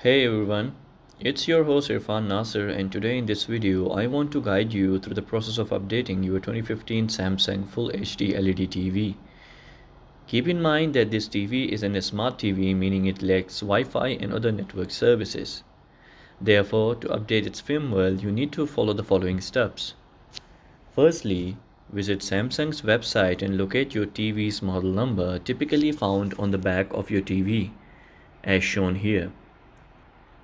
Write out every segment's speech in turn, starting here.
Hey everyone, it's your host Irfan Nasser, and today in this video I want to guide you through the process of updating your 2015 Samsung Full HD LED TV. Keep in mind that this TV isn't a smart TV, meaning it lacks Wi-Fi and other network services. Therefore, to update its firmware, you need to follow the following steps. Firstly, visit Samsung's website and locate your TV's model number, typically found on the back of your TV, as shown here.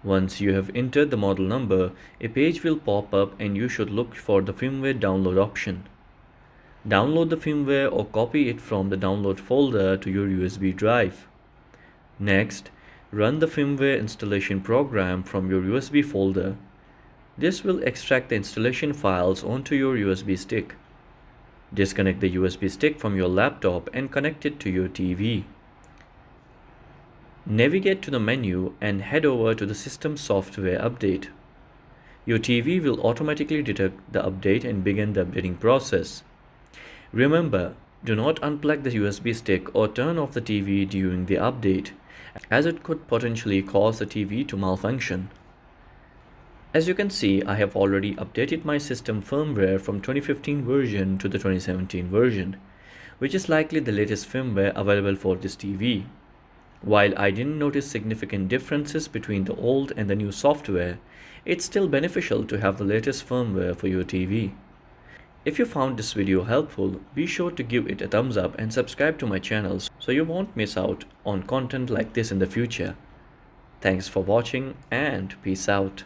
Once you have entered the model number, a page will pop up and you should look for the firmware download option. Download the firmware or copy it from the download folder to your USB drive. Next, run the firmware installation program from your USB folder. This will extract the installation files onto your USB stick. Disconnect the USB stick from your laptop and connect it to your TV. Navigate to the menu and head over to the System Software Update. Your TV will automatically detect the update and begin the updating process. Remember, do not unplug the USB stick or turn off the TV during the update, as it could potentially cause the TV to malfunction. As you can see, I have already updated my system firmware from 2015 version to the 2017 version, which is likely the latest firmware available for this TV. While I didn't notice significant differences between the old and the new software, it's still beneficial to have the latest firmware for your TV. If you found this video helpful, be sure to give it a thumbs up and subscribe to my channel so you won't miss out on content like this in the future. Thanks for watching and peace out.